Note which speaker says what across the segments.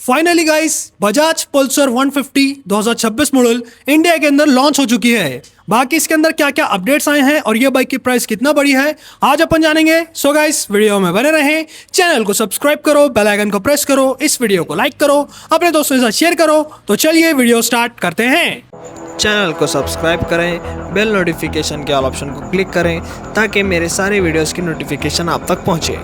Speaker 1: Finally guys Bajaj Pulsar 150 2026 model India के अंदर launch हो चुकी है। बाकी इसके अंदर क्या क्या अपडेट्स आए हैं और ये बाइक की प्राइस कितना बड़ी है आज अपन जानेंगे। सो गाइस वीडियो में बने रहें, चैनल को सब्सक्राइब करो, बेल आइकन को प्रेस करो, इस वीडियो को लाइक करो, अपने दोस्तों के साथ शेयर करो। तो चलिए वीडियो स्टार्ट करते हैं।
Speaker 2: चैनल को सब्सक्राइब करें, बेल नोटिफिकेशन के ऑल ऑप्शन को क्लिक करें ताकि मेरे सारे वीडियोस की नोटिफिकेशन आप तक पहुंचे।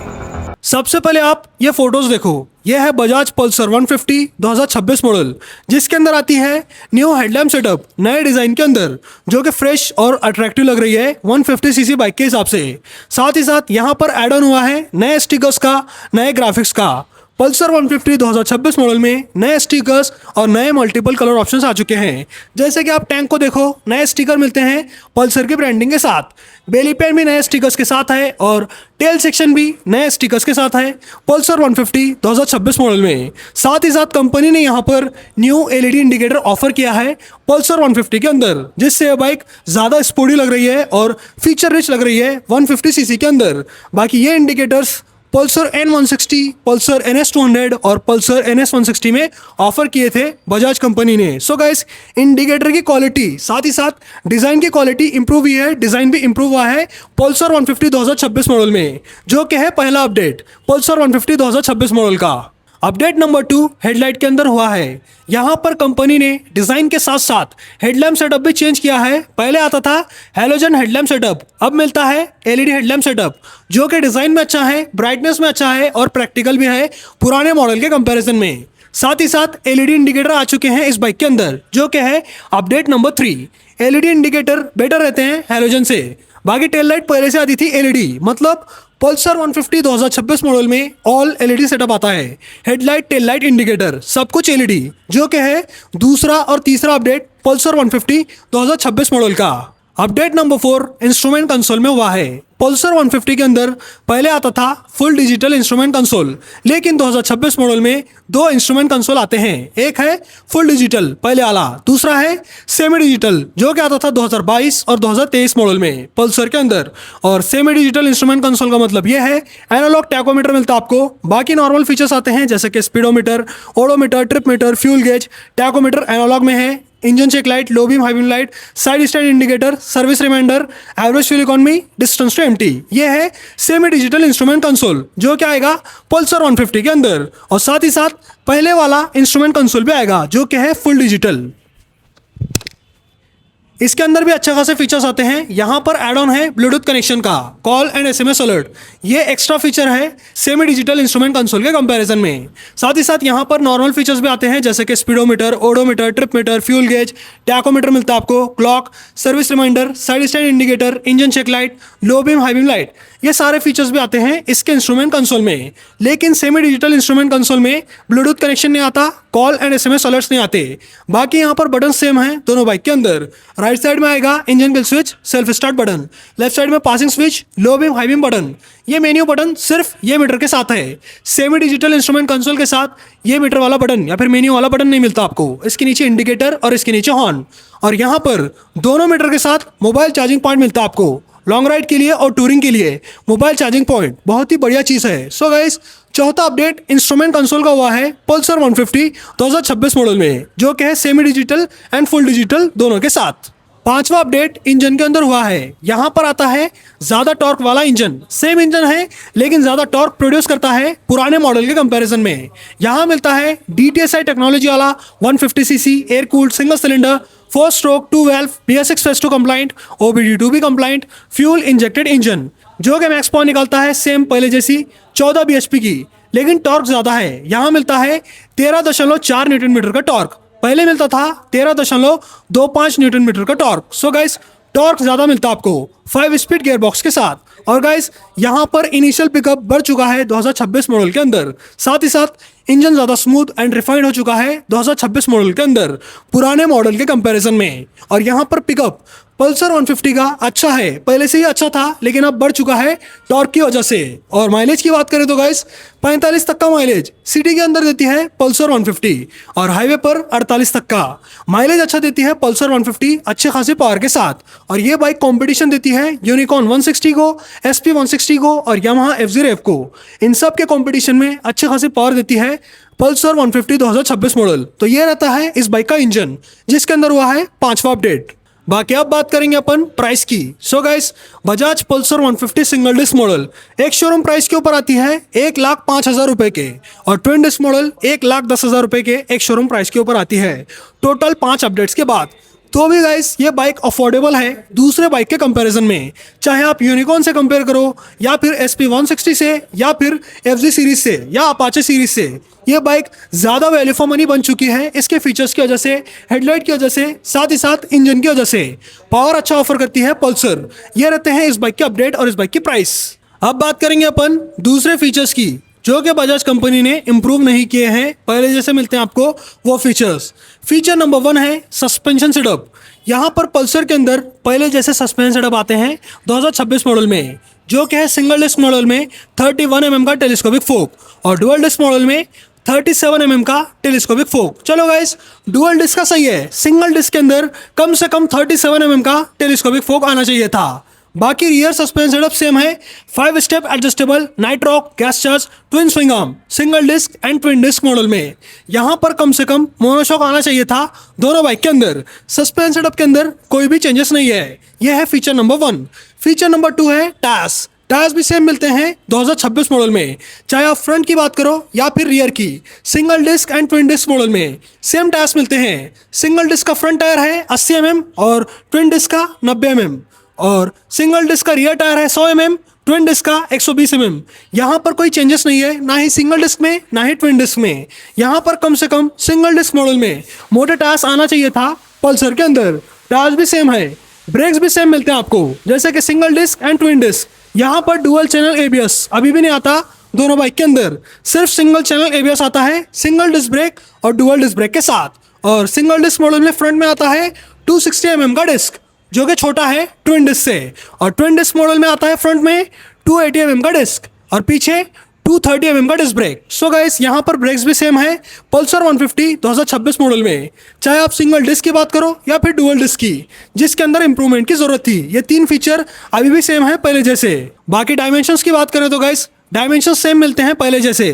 Speaker 1: सबसे पहले आप ये फोटोज देखो, ये है बजाज पल्सर 150 2026 मॉडल, जिसके अंदर आती है न्यू हेडलैम्प सेटअप नए डिजाइन के अंदर, जो कि फ्रेश और अट्रैक्टिव लग रही है 150 सीसी बाइक के हिसाब से। साथ ही साथ यहाँ पर एड ऑन हुआ है नए स्टिकर्स का, नए ग्राफिक्स का। पल्सर 150 2026 मॉडल में नए स्टिकर्स और नए मल्टीपल कलर ऑप्शंस आ चुके हैं। जैसे कि आप टैंक को देखो, नए स्टिकर मिलते हैं पल्सर की ब्रांडिंग के साथ। बेली पैन भी नए स्टिकर्स के साथ है और टेल सेक्शन भी नए स्टिकर्स के साथ है पल्सर 150 2026 मॉडल में। साथ ही साथ कंपनी ने यहाँ पर न्यू एलईडी इंडिकेटर ऑफर किया है पल्सर 150 के अंदर, जिससे यह बाइक ज़्यादा स्पोर्टी लग रही है और फीचर रिच लग रही है 150 सीसी के अंदर। बाकी ये indicators Pulsar N160, Pulsar NS200 और पल्सर NS160 में ऑफर किए थे बजाज कंपनी ने। सो गाइस इंडिकेटर की क्वालिटी साथ ही साथ डिज़ाइन की क्वालिटी इंप्रूव हुई है, डिज़ाइन भी इंप्रूव हुआ है पल्सर 150 2026 मॉडल में, जो कि है पहला अपडेट पल्सर 150 2026 मॉडल का। अपडेट नंबर 2 हेडलाइट के अंदर हुआ है। यहाँ पर कंपनी ने डिज़ाइन के साथ साथ हेडलैम्प सेटअप भी चेंज किया है। पहले आता था हैलोजन हेडलैम्प सेटअप, अब मिलता है एलईडी हेडलैम्प सेटअप, जो कि डिज़ाइन में अच्छा है, ब्राइटनेस में अच्छा है और प्रैक्टिकल भी है पुराने मॉडल के कंपैरिजन में। साथ ही साथ एलईडी इंडिकेटर आ चुके हैं इस बाइक के अंदर, जो कि है update number 3। LED indicator better रहते हैं हैलोजन से। बाकी टेल लाइट पहले से आती थी एलईडी, मतलब पल्सर 150 2026 मॉडल में ऑल एलईडी सेटअप आता है। हेडलाइट, टेल लाइट, इंडिकेटर सब कुछ एलईडी, जो कि है दूसरा और तीसरा अपडेट पल्सर 150 2026 मॉडल का। अपडेट नंबर 4 इंस्ट्रूमेंट कंसोल में हुआ है। पल्सर 150 के अंदर पहले आता था फुल डिजिटल इंस्ट्रूमेंट कंसोल, लेकिन 2026 मॉडल में दो इंस्ट्रूमेंट कंसोल आते हैं। एक है फुल डिजिटल पहले वाला, दूसरा है सेमी डिजिटल, जो कि आता था 2022 और 2023 मॉडल में पल्सर के अंदर। और सेमी डिजिटल इंस्ट्रूमेंट कंसोल का मतलब यह है एनालॉग टैकोमीटर मिलता है आपको, बाकी नॉर्मल फीचर्स आते हैं जैसे कि speedometer, odometer, trip meter, fuel gauge. Tachometer analog में है, engine check light, low beam, high beam light, side stand indicator, service reminder, average fuel economy, distance to empty. ये है सेमी डिजिटल इंस्ट्रूमेंट कंसोल, जो क्या आएगा Pulsar 150 के अंदर। और साथ ही साथ पहले वाला इंस्ट्रूमेंट कंसोल भी आएगा, जो क्या है फुल डिजिटल। इसके अंदर भी अच्छे खासे फीचर्स आते हैं। यहाँ पर एड ऑन है ब्लूटूथ कनेक्शन का, कॉल एंड SMS अलर्ट। ये एक्स्ट्रा फीचर है सेमी डिजिटल इंस्ट्रूमेंट कंसोल के कंपैरिजन में। साथ ही साथ यहाँ पर नॉर्मल फीचर्स भी आते हैं जैसे कि speedometer, odometer, trip meter, fuel gauge, tachometer मिलता है आपको, clock, service reminder, side stand indicator, engine check light, low beam, high beam light. ये सारे फीचर्स भी आते हैं इसके इंस्ट्रूमेंट कंसोल में। लेकिन सेमी डिजिटल इंस्ट्रूमेंट कंसोल में ब्लूटूथ कनेक्शन नहीं आता, कॉल एंड SMS अलर्ट्स नहीं आते। बाकी यहाँ पर बटन सेम है दोनों बाइक के अंदर। राइट साइड में आएगा engine kill switch, self start button. Left side में passing switch, low beam, high beam button. ये मेन्यू बटन सिर्फ ये मीटर के साथ है। सेमी डिजिटल इंस्ट्रूमेंट कंसोल के साथ ये मीटर वाला बटन या फिर मेन्यू वाला बटन नहीं मिलता आपको। इसके नीचे इंडिकेटर और इसके नीचे हॉर्न। और यहाँ पर दोनों मीटर के साथ मोबाइल चार्जिंग पॉइंट मिलता है आपको, लॉन्ग राइड के लिए और टूरिंग के लिए मोबाइल चार्जिंग पॉइंट बहुत ही बढ़िया चीज़ है। सो गाइस चौथा अपडेट इंस्ट्रूमेंट कंसोल का हुआ है पल्सर 150 2026 मॉडल में, जो कि है semi digital and full digital दोनों के साथ। पांचवा अपडेट इंजन के अंदर हुआ है। यहाँ पर आता है ज़्यादा टॉर्क वाला इंजन। सेम इंजन है लेकिन ज़्यादा टॉर्क प्रोड्यूस करता है पुराने मॉडल के कंपैरिजन में। यहाँ मिलता है DTSI टेक्नोलॉजी वाला 150 cc air cooled single cylinder 4 stroke 2 valve BS6 phase 2 compliant, OBD2 भी कंप्लाइंट, फ्यूल इंजेक्टेड इंजन, जो कि मैक्स पावर निकालता है सेम पहले जैसी 14 bhp की, लेकिन टॉर्क ज़्यादा है। यहाँ मिलता है 13.4 न्यूटन मीटर का टॉर्क, पहले मिलता था 13.25 न्यूटन मीटर का टॉर्क। सो गाइस टॉर्क ज़्यादा मिलता है आपको 5 स्पीड गियर बॉक्स के साथ। और गाइस यहाँ पर इनिशियल पिकअप बढ़ चुका है 2026 मॉडल के अंदर। साथ ही साथ इंजन ज़्यादा स्मूथ एंड रिफाइंड हो चुका है 2026 मॉडल के अंदर पुराने मॉडल के कंपैरिजन में। और यहाँ पर पिकअप पल्सर 150 का अच्छा है, पहले से ही अच्छा था लेकिन अब बढ़ चुका है टॉर्क की वजह से। और माइलेज की बात करें तो गाइस 45 तक का माइलेज सिटी के अंदर देती है पल्सर 150 और हाईवे पर 48 तक का माइलेज अच्छा देती है पल्सर 150 अच्छे खासे पावर के साथ। और ये बाइक कंपटीशन देती है यूनिकॉर्न 160 को, SP 160 को और यामाहा F0F को। इन सब के कंपटीशन में अच्छे खासे पावर देती है पल्सर 150 2026 मॉडल। तो ये रहता है इस बाइक का इंजन जिसके अंदर हुआ है 5वां अपडेट। बाकी अब बात करेंगे अपन प्राइस की। So guys, Bajaj Pulsar 150 single disc model एक शोरूम प्राइस के ऊपर आती है 1,05,000 रुपए के और ट्विन डिस्क मॉडल 1,10,000 रुपए के एक शोरूम प्राइस के ऊपर आती है टोटल 5 अपडेट्स के बाद। तो भी गाइस ये बाइक अफोर्डेबल है दूसरे बाइक के कंपैरिजन में, चाहे आप यूनिकॉर्न से कंपेयर करो या फिर SP 160 से या फिर FZ सीरीज से या अपाचे सीरीज से। ये बाइक ज़्यादा वैल्यू फॉर मनी बन चुकी है इसके फीचर्स की वजह से, हेडलाइट की वजह से, साथ ही साथ इंजन की वजह से। पावर अच्छा ऑफर करती है पल्सर। ये रहते हैं इस बाइक के अपडेट और इस बाइक की प्राइस। अब बात करेंगे अपन दूसरे फीचर्स की जो कि बजाज कंपनी ने इंप्रूव नहीं किए हैं, पहले जैसे मिलते हैं आपको वो फीचर्स। फीचर नंबर 1 है सस्पेंशन सेटअप। यहाँ पर पल्सर के अंदर पहले जैसे सस्पेंशन सेटअप आते हैं 2026 मॉडल में, जो कि है सिंगल डिस्क मॉडल में 31 mm का टेलीस्कोपिक फोक और डुअल डिस्क मॉडल में 37 mm का टेलीस्कोपिक फोक। चलो गाइस, डुअल डिस्क का सही है, सिंगल डिस्क के अंदर कम से कम 37 mm का टेलीस्कोपिक फोक आना चाहिए था। बाकी रियर सस्पेंशन सेटअप सेम है, 5 step adjustable nitrox gas charge twin swing arm single disc and twin disc model में। यहाँ पर कम से कम मोनोशॉक आना चाहिए था दोनों बाइक के अंदर। सस्पेंशन सेटअप के अंदर कोई भी चेंजेस नहीं है। यह है फीचर नंबर 1। फीचर नंबर 2 है टायर्स। टायर्स भी सेम मिलते हैं 2026 मॉडल में, चाहे आप फ्रंट की बात करो या फिर रियर की। Single disc and twin disc model में सेम टायर्स मिलते हैं। सिंगल डिस्क का फ्रंट टायर है 80 mm और ट्विन डिस्क का 90 mm और सिंगल डिस्क का रियर टायर है 100 mm, ट्विन डिस्क का 120 mm। यहाँ पर कोई चेंजेस नहीं है, ना ही सिंगल डिस्क में ना ही ट्विन डिस्क में। यहाँ पर कम से कम सिंगल डिस्क मॉडल में मोटे टायर्स आना चाहिए था पल्सर के अंदर। टायर्स भी सेम है, ब्रेक्स भी सेम मिलते हैं आपको जैसे कि single disc and twin disc. यहाँ पर डुअल चैनल ABS अभी भी नहीं आता दोनों बाइक के अंदर, सिर्फ सिंगल चैनल ABS आता है सिंगल डिस्क ब्रेक और डुअल डिस्क ब्रेक के साथ। और सिंगल डिस्क मॉडल में फ्रंट में आता है 260 mm का डिस्क जो कि छोटा है ट्विन डिस्क से, और ट्विन डिस्क मॉडल में आता है फ्रंट में 280 mm का डिस्क और पीछे 230 mm का डिस्क ब्रेक। सो गाइस, यहाँ पर ब्रेक्स भी सेम है पल्सर 150 2026 मॉडल में, चाहे आप सिंगल डिस्क की बात करो या फिर डुअल डिस्क की, जिसके अंदर इंप्रूवमेंट की जरूरत थी। ये 3 फीचर अभी भी सेम है पहले जैसे। बाकी डायमेंशंस की बात करें तो गाइस डायमेंशन सेम मिलते हैं पहले जैसे।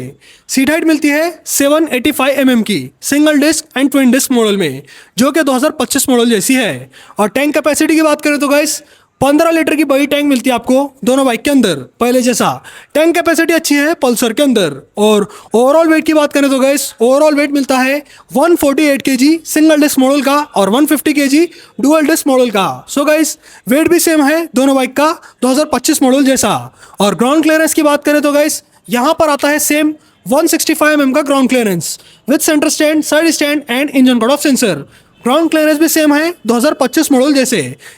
Speaker 1: सीट हाइट मिलती है 785 mm की single disc and twin disc model में, जो कि 2025 मॉडल जैसी है। और टैंक कैपेसिटी की बात करें तो गाइस 15 लीटर की बड़ी टैंक मिलती है आपको दोनों बाइक के अंदर पहले जैसा। टैंक कैपेसिटी अच्छी है पल्सर के अंदर। और ओवरऑल वेट की बात करें तो गाइस ओवरऑल वेट मिलता है 148 kg सिंगल डिस्क मॉडल का और 150 kg डुअल डिस्क मॉडल का। सो गाइस, वेट भी सेम है दोनों बाइक का 2025 मॉडल जैसा। और ग्राउंड क्लियरेंस की बात करें तो गाइस यहाँ पर आता है सेम 165 mm का ground clearance with centre stand, side stand and engine cut off sensor. Ground clearance भी सेम है 2025 मॉडल जैसे।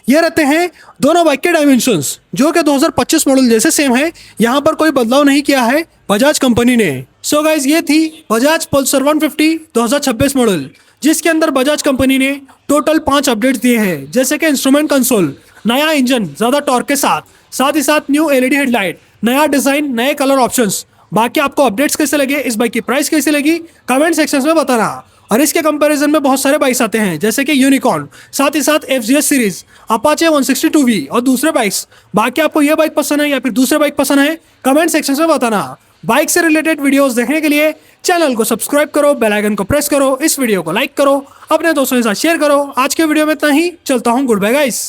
Speaker 1: ये रहते हैं दोनों बाइक के डायमेंशंस जो कि 2025 मॉडल जैसे सेम है, यहाँ पर कोई बदलाव नहीं किया है बजाज कंपनी ने। सो गाइस, ये थी बजाज पल्सर 150 2026 मॉडल, जिसके अंदर बजाज कंपनी ने टोटल 5 अपडेट्स दिए हैं, जैसे कि इंस्ट्रूमेंट कंसोल, नया इंजन ज़्यादा टॉर्क के साथ ही साथ न्यू LED हेडलाइट, नया डिज़ाइन, नए कलर ऑप्शंस। बाकी आपको अपडेट्स कैसे लगे, इस बाइक की प्राइस कैसी लगी, कमेंट सेक्शन में बताना। और इसके कंपैरिजन में बहुत सारे बाइक्स आते हैं जैसे कि यूनिकॉर्न, साथ ही साथ FZS सीरीज, अपाचे 162V और दूसरे बाइक्स। बाकी आपको ये बाइक पसंद है या फिर दूसरे बाइक पसंद है, कमेंट सेक्शन में बताना। बाइक से रिलेटेड वीडियोस देखने के लिए चैनल को सब्सक्राइब करो, बेल आइकन को प्रेस करो, इस वीडियो को लाइक करो, अपने दोस्तों के साथ शेयर करो। आज के वीडियो में इतना ही, चलता हूँ, गुड बाय गाइस।